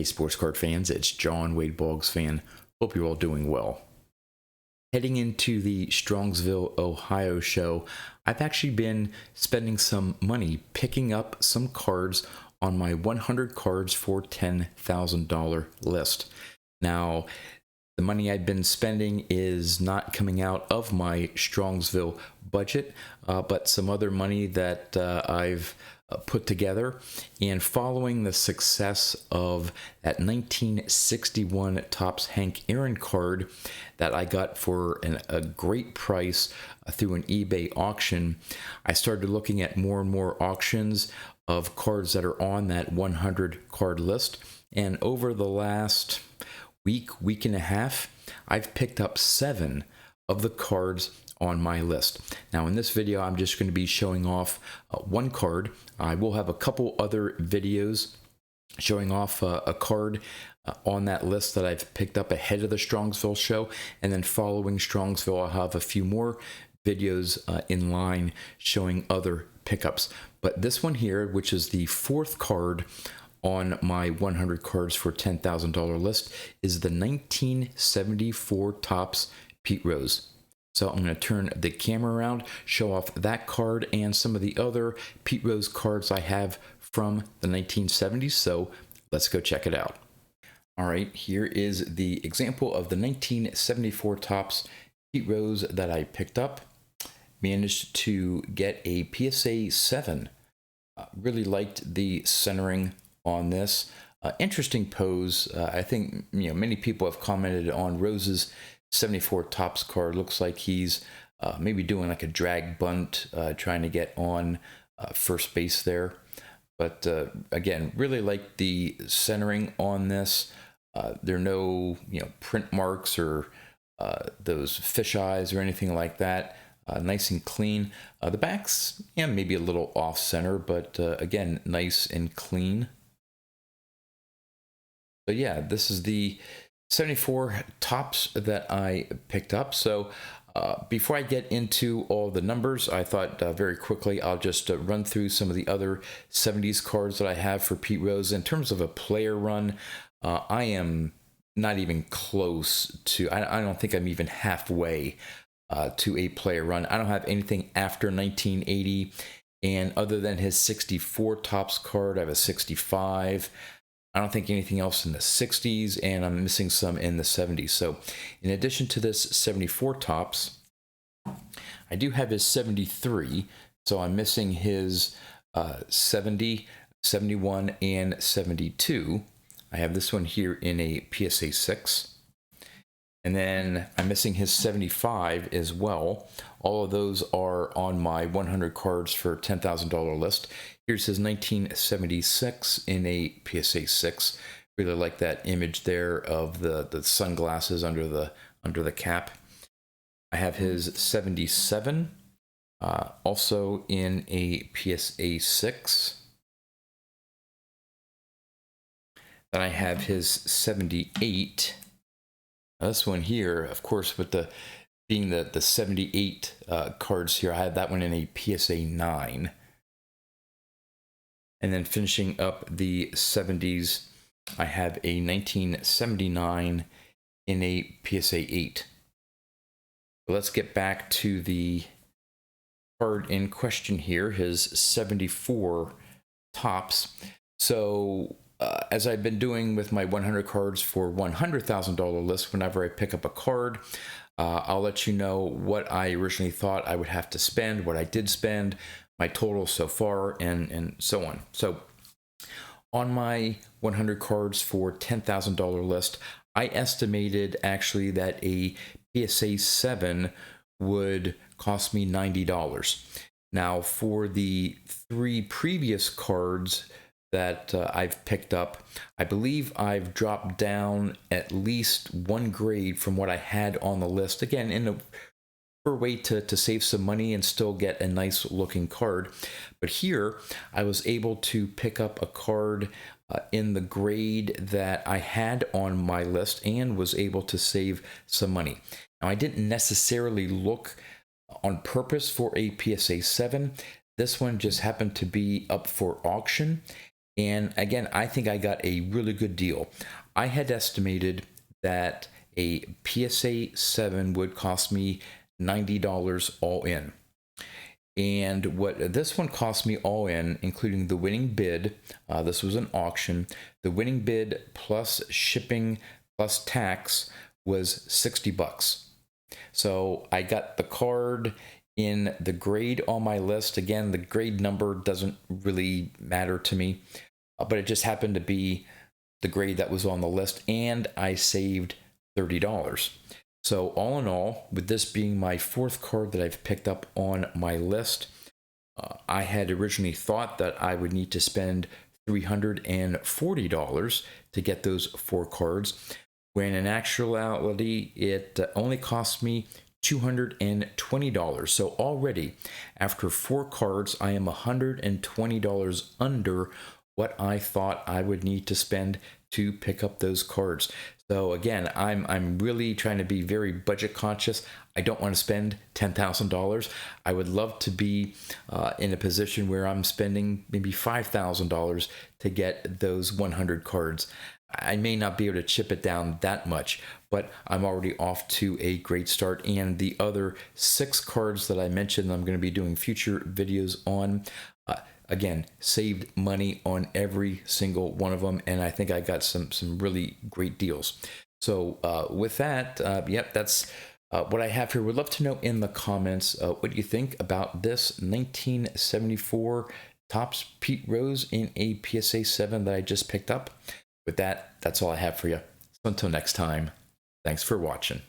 Hey sports card fans, it's John Wade Boggs fan. Hope you're all doing well. Heading into the Strongsville, Ohio show, I've actually been spending some money picking up some cards on my 100 cards for $10,000 list. Now, the money I've been spending is not coming out of my Strongsville budget, but some other money that I've put together. And following the success of that 1961 Topps Hank Aaron card that I got for a great price through an eBay auction, I started looking at more and more auctions of cards that are on that 100 card list. And over the last week and a half, I've picked up 7 of the cards on my list. Now in this video, I'm just going to be showing off one card. I will have a couple other videos showing off a card on that list that I've picked up ahead of the Strongsville show, and then following Strongsville, I'll have a few more videos in line showing other pickups. But this one here, which is the 4th card on my 100 cards for $10,000 list, is the 1974 Topps Pete Rose. So I'm going to turn the camera around, show off that card and some of the other Pete Rose cards I have from the 1970s. So let's go check it out. All right, here is the example of the 1974 Topps Pete Rose that I picked up. Managed to get a PSA 7. Really liked the centering on this. Interesting pose. I think many people have commented on Rose's 74 Topps card. Looks like he's maybe doing like a drag bunt, trying to get on first base there. But again, really like the centering on this. There are no print marks or those fish eyes or anything like that. Nice and clean. The back's maybe a little off center, but again, nice and clean. So yeah, this is the 74 Topps that I picked up. So before I get into all the numbers, I thought very quickly I'll just run through some of the other 70s cards that I have for Pete Rose. In terms of a player run, I am not even close to, I don't think I'm even halfway to a player run. I don't have anything after 1980, and other than his 64 Topps card, I have a 65. I don't think anything else in the 60s, and I'm missing some in the 70s. So in addition to this 74 Topps, I do have his 73. So I'm missing his 70, 71, and 72. I have this one here in a PSA 6. And then I'm missing his 75 as well. All of those are on my 100 cards for $10,000 list. Here's his 1976 in a PSA 6. Really like that image there of the sunglasses under the cap. I have his 77, also in a PSA 6. Then I have his 78. This one here, of course, with being the 78 cards here, I have that one in a PSA 9. And then finishing up the 70s, I have a 1979 in a PSA 8. But let's get back to the card in question here, his 74 Topps. So as I've been doing with my 100 cards for $100,000 list, whenever I pick up a card, I'll let you know what I originally thought I would have to spend, what I did spend, my total so far, and so on. So on my 100 cards for $10,000 list, I estimated actually that a PSA 7 would cost me $90. Now for the 3 previous cards that I've picked up, I believe I've dropped down at least 1 grade from what I had on the list. Again, in a way to save some money and still get a nice looking card. But here I was able to pick up a card in the grade that I had on my list and was able to save some money. Now I didn't necessarily look on purpose for a PSA 7. This one just happened to be up for auction, And again, I think I got a really good deal. I had estimated that a PSA 7 would cost me $90 all in. And what this one cost me all in, including the winning bid, this was an auction, the winning bid plus shipping plus tax was $60. So I got the card in the grade on my list. Again, the grade number doesn't really matter to me, but it just happened to be the grade that was on the list, and I saved $30. So all in all, with this being my fourth card that I've picked up on my list, I had originally thought that I would need to spend $340 to get those 4 cards, when in actuality, it only cost me $220. So already, after 4 cards, I am $120 under what I thought I would need to spend to pick up those cards. So again, I'm really trying to be very budget conscious. I don't want to spend $10,000. I would love to be in a position where I'm spending maybe $5,000 to get those 100 cards. I may not be able to chip it down that much, but I'm already off to a great start. And the other 6 cards that I mentioned I'm going to be doing future videos on, again, saved money on every single one of them, and I think I got some really great deals. So with that, yep, that's what I have here. Would love to know in the comments what you think about this 1974 Topps Pete Rose in a PSA 7 that I just picked up. With that, that's all I have for you. So until next time, thanks for watching.